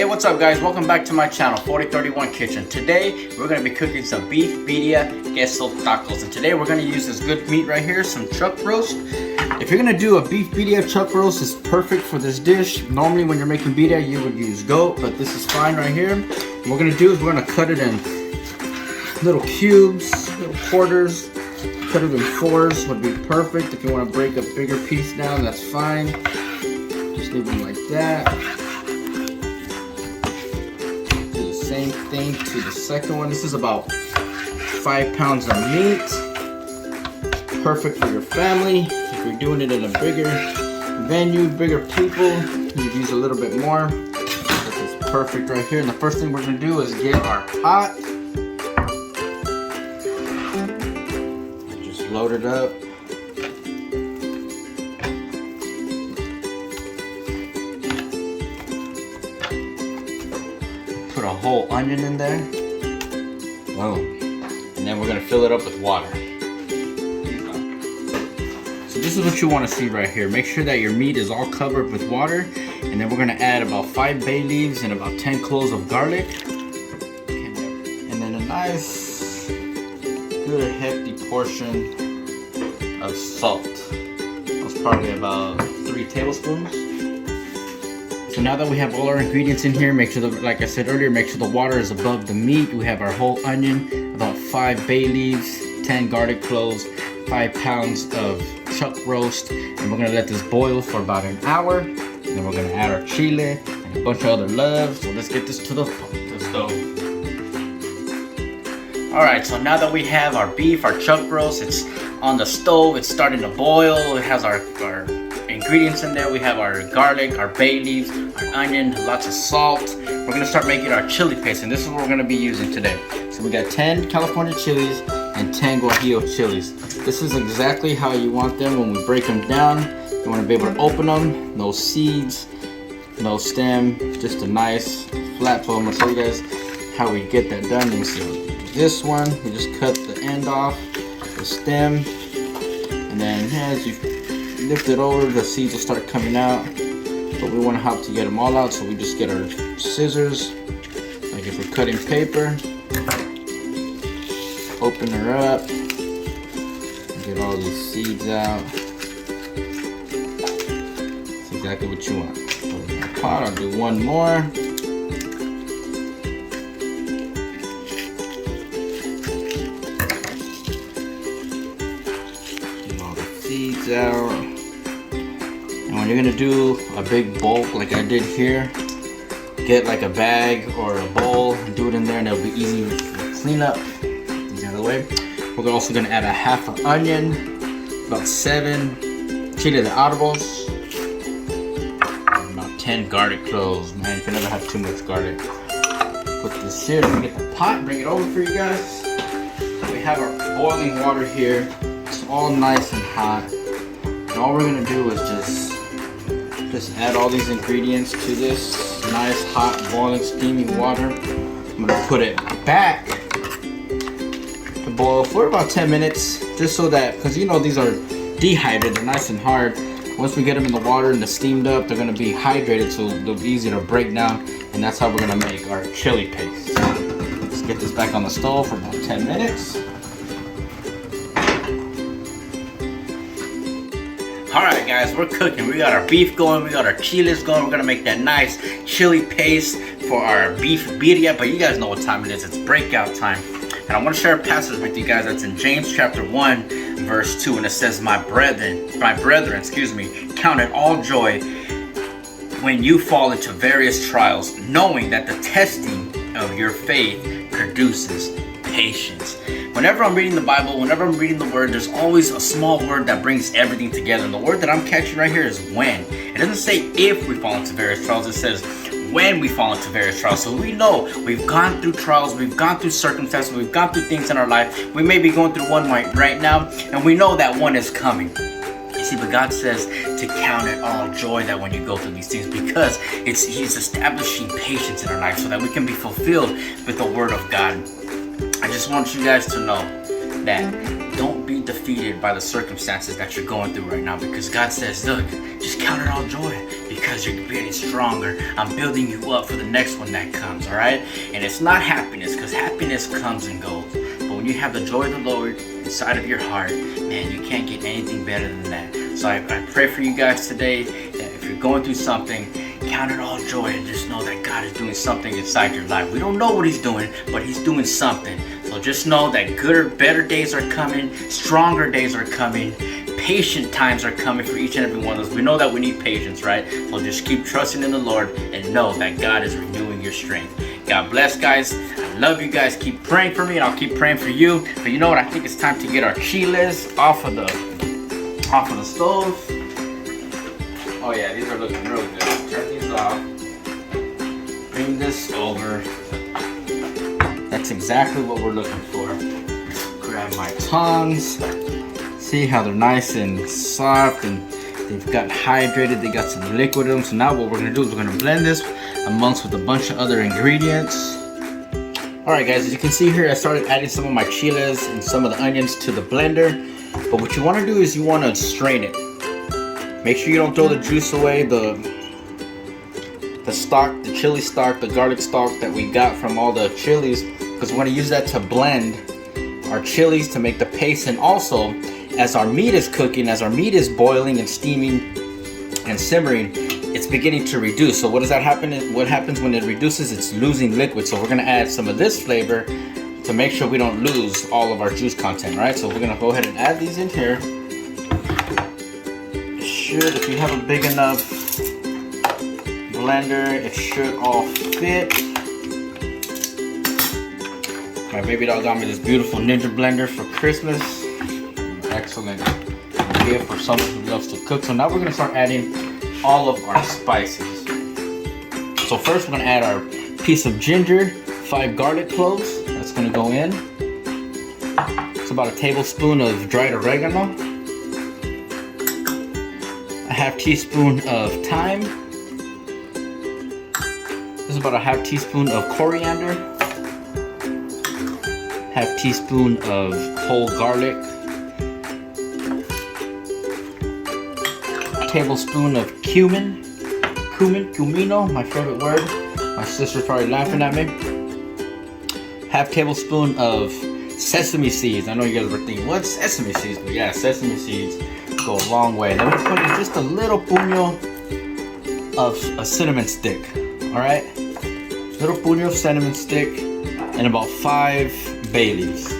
What's up guys, welcome back to my channel 4031 Kitchen. Today we're going to be cooking some beef birria queso tacos, and today we're going to use this good meat right here, some chuck roast. If you're going to do a beef birria, chuck roast is perfect for this dish. Normally when you're making birria you would use goat, but this is fine right here. What we're going to do is we're going to cut it in little cubes, little quarters. Cut it in fours would be perfect. If you want to break a bigger piece down, that's fine. Just leave them like that. Same thing to the second one. This is about 5 pounds of meat. Perfect for your family. If you're doing it in a bigger venue, bigger people, you'd use a little bit more. This is perfect right here. And the first thing we're going to do is get our pot. Just load it up. Put a whole onion in there. Boom. And then we're gonna fill it up with water. So this is what you want to see right here. Make sure that your meat is all covered with water. And then we're gonna add about 5 bay leaves and about 10 cloves of garlic. And then a nice, good hefty portion of salt. That's probably about 3 tablespoons. So now that we have all our ingredients in here, make sure that, like I said earlier, make sure the water is above the meat. We have our whole onion, about 5 bay leaves, 10 garlic cloves, 5 pounds of chuck roast, and we're gonna let this boil for about an hour. And then we're gonna add our chile and a bunch of other loves. So let's get this to the stove. Alright, so now that we have our beef, our chuck roast, it's on the stove, it's starting to boil. It has our ingredients in there. We have our garlic, our bay leaves, our onion, lots of salt. We're gonna start making our chili paste, and this is what we're gonna be using today. So we got 10 California chilies and 10 Guajillo chilies. This is exactly how you want them when we break them down. You wanna be able to open them, no seeds, no stem, just a nice flat. So I'm gonna show you guys how we get that done. Let me see. This one, we just cut the end off, the stem, and then as you lift it over, the seeds will start coming out, but we want to have to get them all out, so we just get our scissors, like if we're cutting paper, open her up, and get all these seeds out. That's exactly what you want. Put it in the pot. I'll do one more. Get all the seeds out. And when you're gonna do a big bulk like I did here, get like a bag or a bowl and do it in there, and it'll be easy to clean up. The other way. We're also gonna add a half an onion, about 7 chili arbors, and about 10 garlic cloves. Man, you can never have too much garlic. Put this here. Let me get the pot, bring it over for you guys. We have our boiling water here. It's all nice and hot. And all we're gonna do is just add all these ingredients to this nice hot boiling steamy water. I'm gonna put it back to boil for about 10 minutes, just so that, because you know these are dehydrated, they're nice and hard. Once we get them in the water and they're steamed up, they're gonna be hydrated, so they'll be easy to break down, and that's how we're gonna make our chili paste. Let's get this back on the stove for about 10 minutes. Alright guys, we're cooking. We got our beef going, we got our chiles going. We're gonna make that nice chili paste for our beef birria, but you guys know what time it is. It's breakout time. And I want to share a passage with you guys that's in James chapter 1 verse 2, and it says, my brethren, count it all joy when you fall into various trials, knowing that the testing of your faith produces patience. Whenever I'm reading the Bible, whenever I'm reading the word, there's always a small word that brings everything together. And the word that I'm catching right here is when. It doesn't say if we fall into various trials, it says when we fall into various trials. So we know we've gone through trials, we've gone through circumstances, we've gone through things in our life. We may be going through one right now, and we know that one is coming. See, but God says to count it all joy that when you go through these things, because He's establishing patience in our life so that we can be fulfilled with the Word of God. I just want you guys to know that don't be defeated by the circumstances that you're going through right now, because God says, look, just count it all joy because you're getting stronger. I'm building you up for the next one that comes, all right? And it's not happiness, because happiness comes and goes. But when you have the joy of the Lord inside of your heart, man, you can't get anything better than that. So I pray for you guys today that if you're going through something, count it all joy and just know that God is doing something inside your life. We don't know what He's doing, but He's doing something. So just know that better days are coming, stronger days are coming, patient times are coming for each and every one of us. We know that we need patience, right? So just keep trusting in the Lord and know that God is renewing your strength. God bless, guys. I love you guys. Keep praying for me and I'll keep praying for you. But you know what? I think it's time to get our chiles off of the stove. Oh yeah, these are looking really good. Turn these off. Bring this over. That's exactly what we're looking for. Grab my tongs. See how they're nice and soft and they've got hydrated. They got some liquid in them. So now what we're gonna do is we're gonna blend this amongst with a bunch of other ingredients. Alright guys, as you can see here, I started adding some of my chiles and some of the onions to the blender. But what you want to do is you want to strain it. Make sure you don't throw the juice away, the stock, the chili stock, the garlic stock that we got from all the chilies, because we're going to use that to blend our chilies to make the paste. And also, as our meat is cooking, as our meat is boiling and steaming and simmering, it's beginning to reduce. So what does that happen? What happens when it reduces? It's losing liquid. So we're going to add some of this flavor to make sure we don't lose all of our juice content, right? So we're going to go ahead and add these in here. If you have a big enough blender, it should all fit. My baby dog got me this beautiful Ninja blender for Christmas. Excellent gift for someone who loves to cook. So now we're going to start adding all of our spices. So first we're going to add our piece of ginger, 5 garlic cloves. That's going to go in. It's about a tablespoon of dried oregano. A half teaspoon of thyme. This is about a half teaspoon of coriander. Half teaspoon of whole garlic. A tablespoon of cumin. Cumino, my favorite word. My sister's probably laughing at me. Half tablespoon of sesame seeds. I know you guys were thinking, what's sesame seeds? But yeah, sesame seeds go a long way. Then we're putting just a little puño of a cinnamon stick. Alright? Little puño of cinnamon stick and about 5 bay leaves.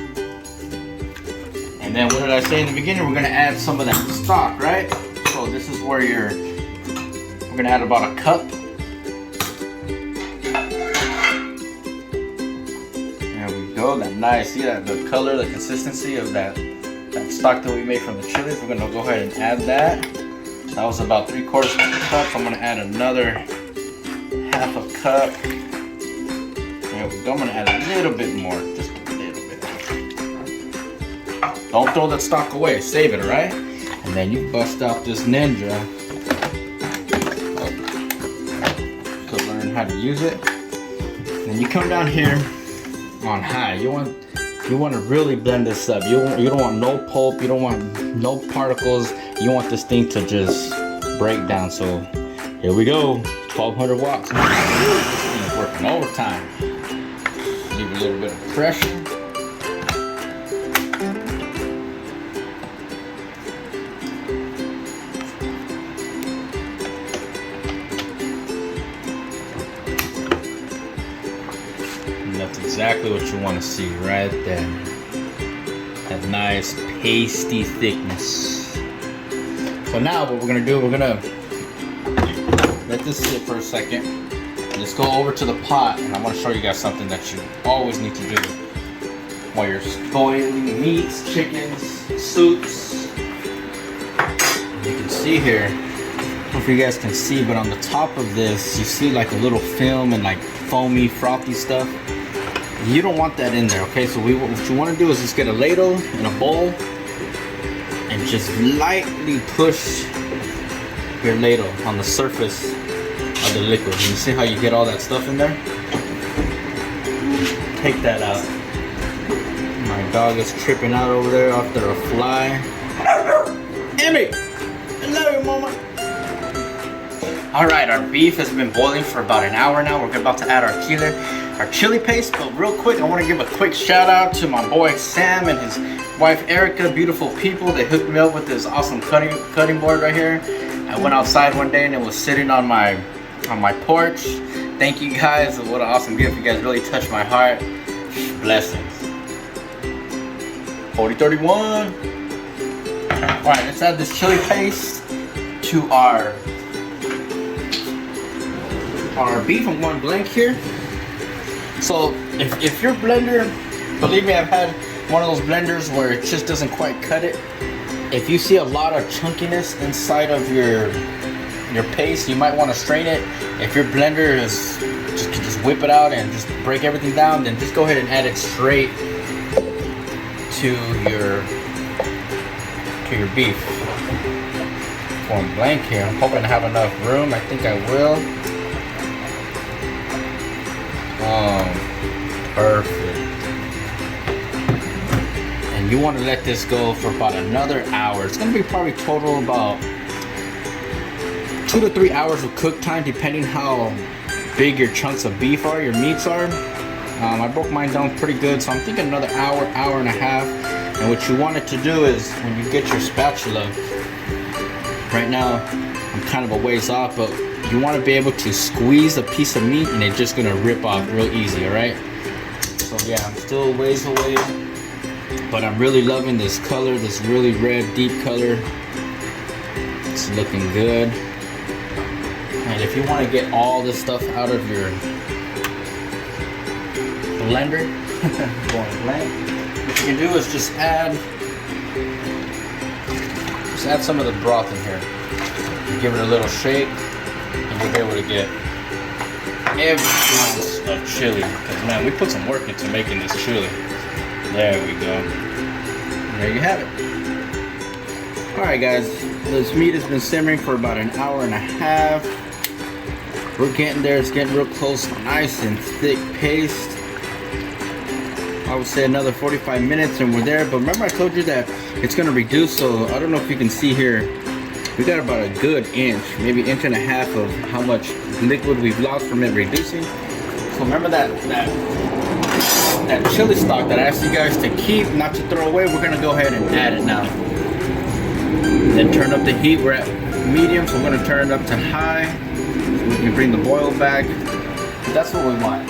And then what did I say in the beginning? We're gonna add some of that stock, right? So this is where we're gonna add about a cup. There we go. That nice. See that the color, the consistency of that stock that we made from the chilies. We're gonna go ahead and add that. That was about 3/4 cup. I'm gonna add another half a cup. There we go. I'm gonna add a little bit more, just a little bit. Don't throw that stock away. Save it, alright? And then you bust out this Ninja to learn how to use it. And then you come down here on high. You want to really blend this up. You don't want no pulp. You don't want no particles. You want this thing to just break down. So here we go. 1200 watts. This thing is working overtime. Leave a little bit of pressure. And that's exactly what you want to see right there. That nice pasty thickness. So now what we're gonna do, we're gonna let this sit for a second. Let's go over to the pot, and I want to show you guys something that you always need to do while you're boiling meats, chickens, soups. You can see here, I don't know if you guys can see, but on the top of this, you see like a little film and like foamy, frothy stuff. You don't want that in there, okay? So what you want to do is just get a ladle and a bowl, and just lightly push your ladle on the surface of the liquid. And you see how you get all that stuff in there? Take that out. My dog is tripping out over there after a fly. Emmy! Hello, mama! Alright, our beef has been boiling for about an hour now. We're about to add our chili paste, but real quick, I want to give a quick shout out to my boy Sam and his wife Erica, beautiful people. They hooked me up with this awesome cutting board right here. I went outside one day and it was sitting on my porch. Thank you guys, what an awesome gift. You guys really touched my heart. Blessings. 4031. Alright, let's add this chili paste to our beef. I'm going blank here. So if your blender, believe me, I've had one of those blenders where it just doesn't quite cut it. If you see a lot of chunkiness inside of your paste, you might want to strain it. If your blender is just whip it out and just break everything down, then just go ahead and add it straight to your beef. Going blank here. I'm hoping to have enough room. I think I will. Perfect. And you want to let this go for about another hour. It's going to be probably total about 2 to 3 hours of cook time, depending how big your chunks of beef are, your meats are. I broke mine down pretty good, so I'm thinking another hour, hour and a half. And what you want it to do is, when you get your spatula, right now I'm kind of a ways off, but you want to be able to squeeze a piece of meat and it's just going to rip off real easy, alright? So yeah, I'm still a ways away, but I'm really loving this color, this really red, deep color. It's looking good. And if you want to get all this stuff out of your blender, going blank, what you can do is just add some of the broth in here. Give it a little shake, and you'll be able to get every ounce of chili. Because man, we put some work into making this chili. There we go. And there you have it. Alright guys, this meat has been simmering for about an hour and a half. We're getting there, it's getting real close, nice and thick paste. I would say another 45 minutes and we're there. But remember I told you that it's going to reduce, so I don't know if you can see here. We got about a good inch, maybe inch and a half of how much liquid we've lost from it reducing. So remember that chili stock that I asked you guys to keep, not to throw away, we're going to go ahead and add it now. Then turn up the heat. We're at medium, so we're going to turn it up to high. So we can bring the boil back. That's what we want.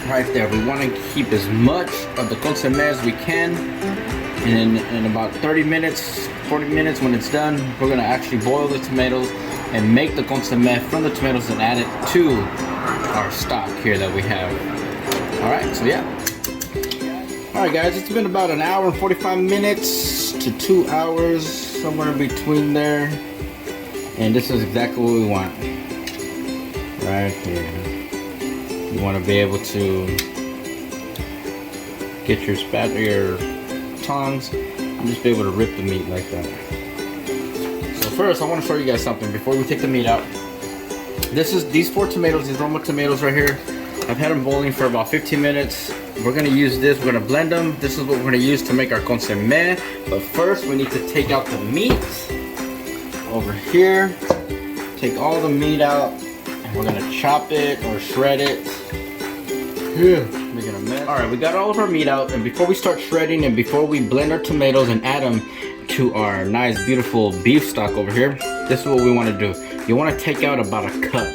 Right there, we want to keep as much of the consommé as we can, and in about 30 minutes, 40 minutes when it's done, we're going to actually boil the tomatoes and make the consommé from the tomatoes and add it to our stock here that we have. Alright, so yeah. Alright guys, it's been about an hour and 45 minutes to 2 hours, somewhere in between there, and this is exactly what we want. Right here. You want to be able to get your tongs and just be able to rip the meat like that. So first, I want to show you guys something before we take the meat out. These 4 tomatoes, these Roma tomatoes right here. I've had them boiling for about 15 minutes. We're going to use this. We're going to blend them. This is what we're going to use to make our consommé. But first, we need to take out the meat over here. Take all the meat out. We're gonna chop it or shred it. Making a mess. Alright, we got all of our meat out, and before we start shredding and before we blend our tomatoes and add them to our nice beautiful beef stock over here, this is what we want to do. You want to take out about a cup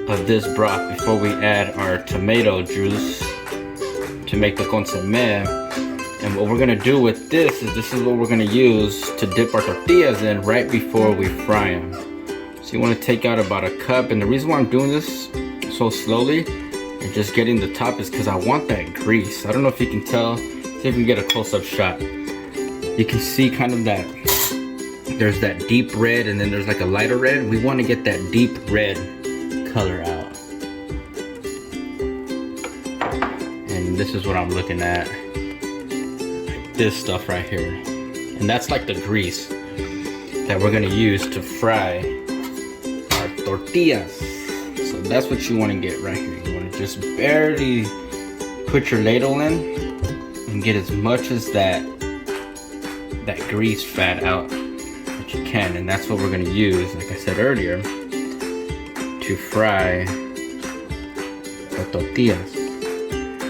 of this broth before we add our tomato juice to make the consommé. And what we're gonna do with this is what we're gonna use to dip our tortillas in right before we fry them. So you want to take out about a cup, and the reason why I'm doing this so slowly and just getting the top is because I want that grease. I don't know if you can tell. See if we can get a close-up shot. You can see kind of that, there's that deep red and then there's like a lighter red. We want to get that deep red color out. And this is what I'm looking at. This stuff right here. And that's like the grease that we're gonna use to fry our tortillas. So that's what you wanna get right here. You wanna just barely put your ladle in and get as much as that grease fat out that you can. And that's what we're gonna use, like I said earlier, to fry the tortillas.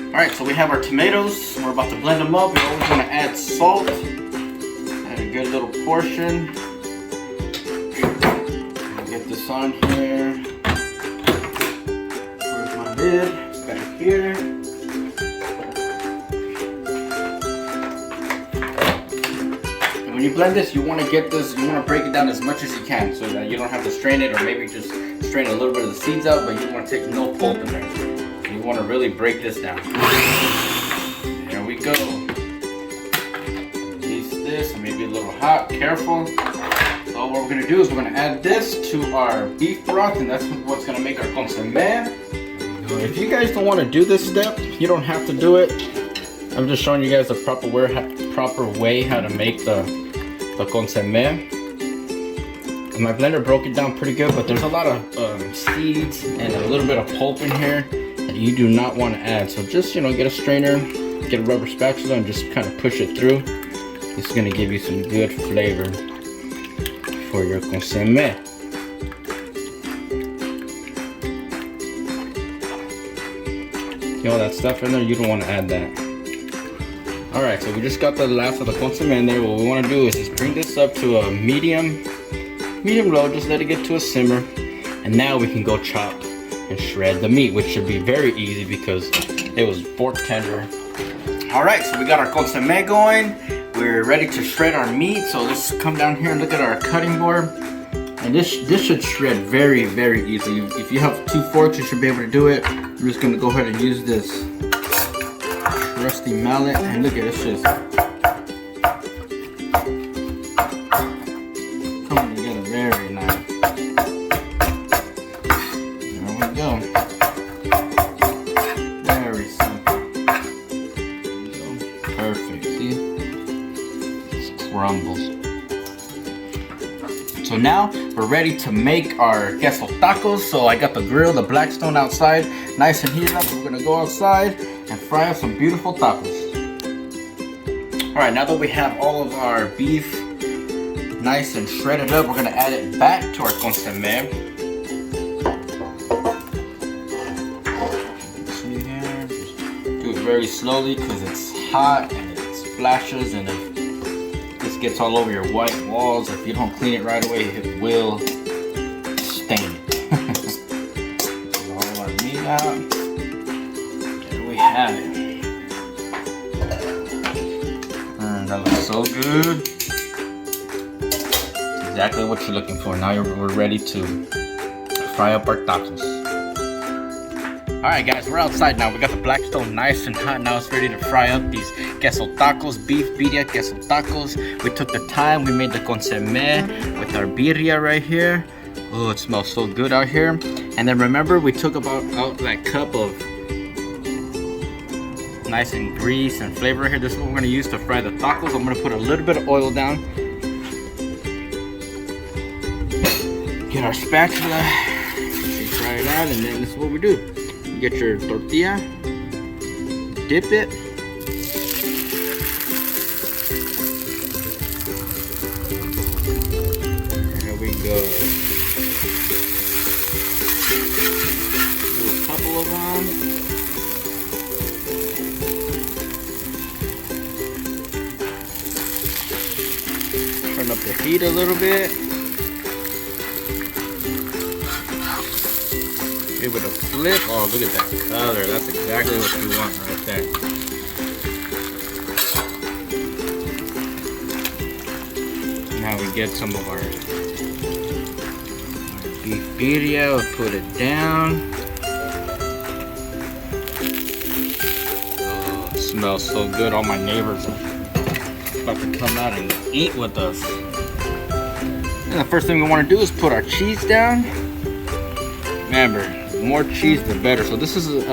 Alright, so we have our tomatoes. We're about to blend them up. We're always gonna add salt. Add a good little portion. Get this on here. Where's my lid? Got it here. And when you blend this, you want to get this, you want to break it down as much as you can so that you don't have to strain it, or maybe just strain a little bit of the seeds out, but you want to take no pulp in there. So you want to really break this down. There we go. Release this, and maybe a little hot, careful. So what we're going to do is we're going to add this to our beef broth, and that's what's going to make our consommé. If you guys don't want to do this step, you don't have to do it. I'm just showing you guys the proper way how to make the consommé. My blender broke it down pretty good, but there's a lot of seeds and a little bit of pulp in here that you do not want to add. So just, you know, get a strainer, get a rubber spatula, and just kind of push it through. This is going to give you some good flavor for your consommé. You know that stuff in there, you don't want to add that. Alright, so we just got the last of the consommé in there. What we want to do is just bring this up to a medium low, just let it get to a simmer. And now we can go chop and shred the meat, which should be very easy because it was fork tender. Alright, so we got our consommé going. We're ready to shred our meat. So let's come down here and look at our cutting board. And this should shred very, very easily. If you have 2 forks, you should be able to do it. I'm just going to go ahead and use this rusty mallet, and look at this, just coming together very nice. There we go. Very simple. There we go. Perfect. See? It crumbles. So now we're ready to make our queso tacos. So I got the grill, the Blackstone outside, nice and heated up. We're gonna go outside and fry up some beautiful tacos. Alright, now that we have all of our beef nice and shredded up, we're gonna add it back to our consommé. See here, just do it very slowly because it's hot and it splashes, and if this gets all over your white walls, if you don't clean it right away, it will stain it. Get all our meat out. Have it. And that looks so good. That's exactly what you're looking for. Now we're ready to fry up our tacos. Alright guys, we're outside now. We got the Blackstone nice and hot. Now it's ready to fry up these queso tacos, beef birria queso tacos. We took the time, we made the consommé with our birria right here. Oh, it smells so good out here. And then remember, we took out that cup of nice and grease and flavor here. This is what we're going to use to fry the tacos. I'm going to put a little bit of oil down. Get our spatula. Try it out, and then this is what we do. You get your tortilla, dip it. There we go. Do a couple of them. Turn up the heat a little bit. Give it a flip. Oh, look at that color. That's exactly what you want right there. Now we get some of our beef birria. We'll put it down. Oh, it smells so good. All my neighbors are about to come out and eat with us. And the first thing we want to do is put our cheese down. Remember, the more cheese the better. So this is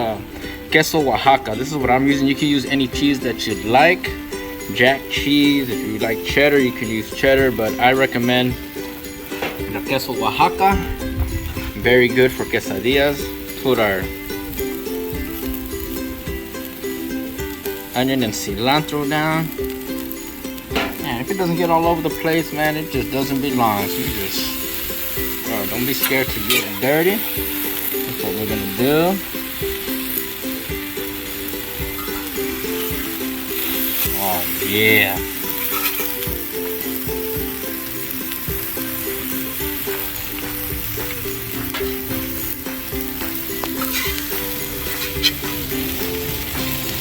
queso Oaxaca. This is what I'm using. You can use any cheese that you'd like. jack cheese. If you like cheddar, you can use cheddar, but I recommend the queso Oaxaca. Very good for quesadillas. Put our onion and cilantro down. And if it doesn't get all over the place, man, it just doesn't belong. So you just, don't be scared to get it dirty. That's what we're gonna do. Oh yeah.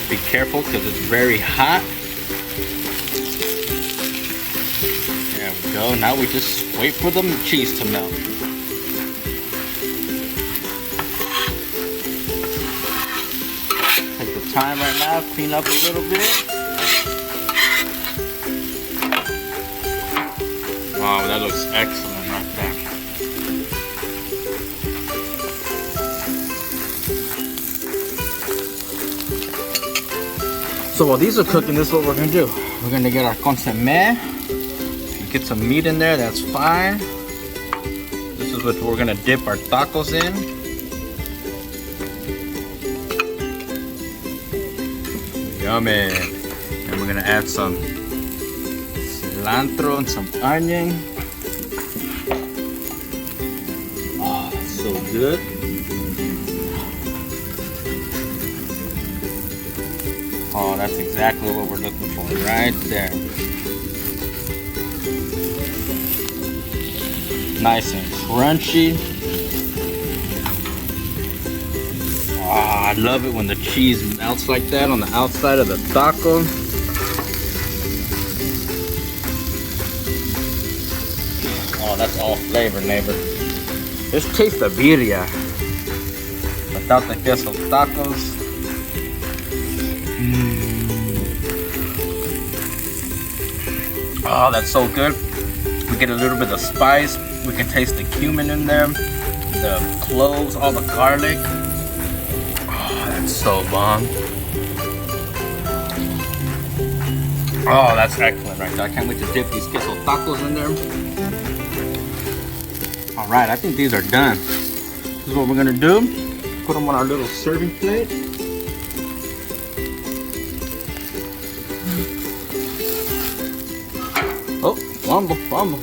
Be careful because it's very hot. There we go. Now we just wait for the cheese to melt. Take the time right now, clean up a little bit. Wow, that looks excellent right there. So while these are cooking, this is what we're gonna do. We're gonna get our consommé. Get some meat in there, that's fine. This is what we're gonna dip our tacos in. Yummy. And we're gonna add some cilantro and some onion. Oh, so good. Oh, that's exactly what we're looking for right there. Nice and crunchy. Oh, I love it when the cheese melts like that on the outside of the taco. Oh, that's all flavor, neighbor. Just taste the birria without the queso tacos. Oh, that's so good. We get a little bit of spice. We can taste the cumin in there, the cloves, all the garlic. Oh, that's so bomb. Oh, that's excellent right there. I can't wait to dip these queso tacos in there. All right, I think these are done. This is what we're gonna do. Put them on our little serving plate. Oh, fumble, fumble.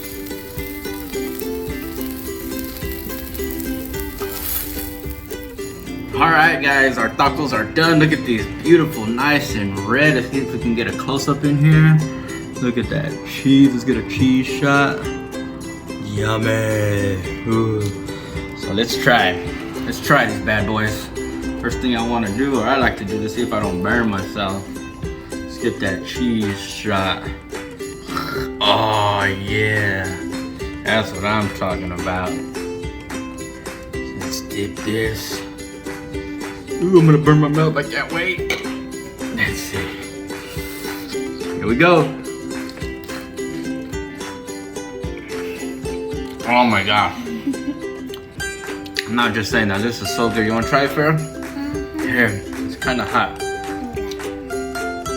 Alright guys, our tacos are done. Look at these, beautiful, nice and red. Let's see if we can get a close-up in here. Look at that cheese. Let's get a cheese shot. Yummy. Ooh. So let's try. Let's try these bad boys. First thing I want to do, or I like to do, to see if I don't burn myself. Let's get that cheese shot. Oh yeah, that's what I'm talking about. Let's dip this. Ooh, I'm gonna burn my mouth, I can't wait. Let's see. Here we go. Oh my god. I'm not just saying that, this is so good. You wanna try it, Farrah? Here, it's kinda hot.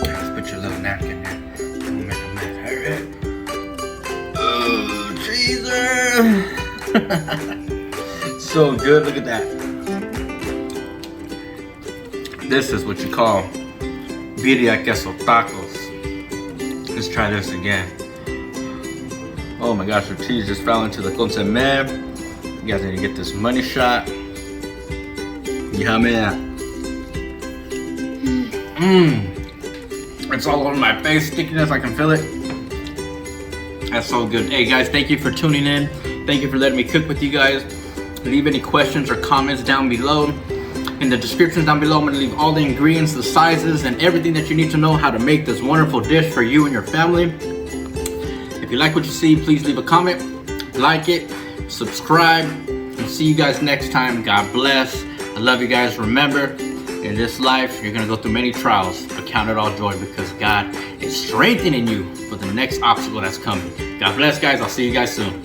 Let's put your little napkin here. Don't make a mess. Hurry. Oh, cheeser! So good, look at that. This is what you call Birria Queso Tacos. Let's try this again. Oh my gosh, the cheese just fell into the consommé. You guys need to get this money shot. Yummy. It's all over my face, stickiness, I can feel it. That's so good. Hey guys, thank you for tuning in. Thank you for letting me cook with you guys. Leave any questions or comments down below. In the description down below, I'm gonna leave all the ingredients, the sizes, and everything that you need to know how to make this wonderful dish for you and your family. If you like what you see, please leave a comment, like it, subscribe, and see you guys next time. God bless. I love you guys. Remember, in this life, you're gonna go through many trials, but count it all joy because God is strengthening you for the next obstacle that's coming. God bless, guys. I'll see you guys soon.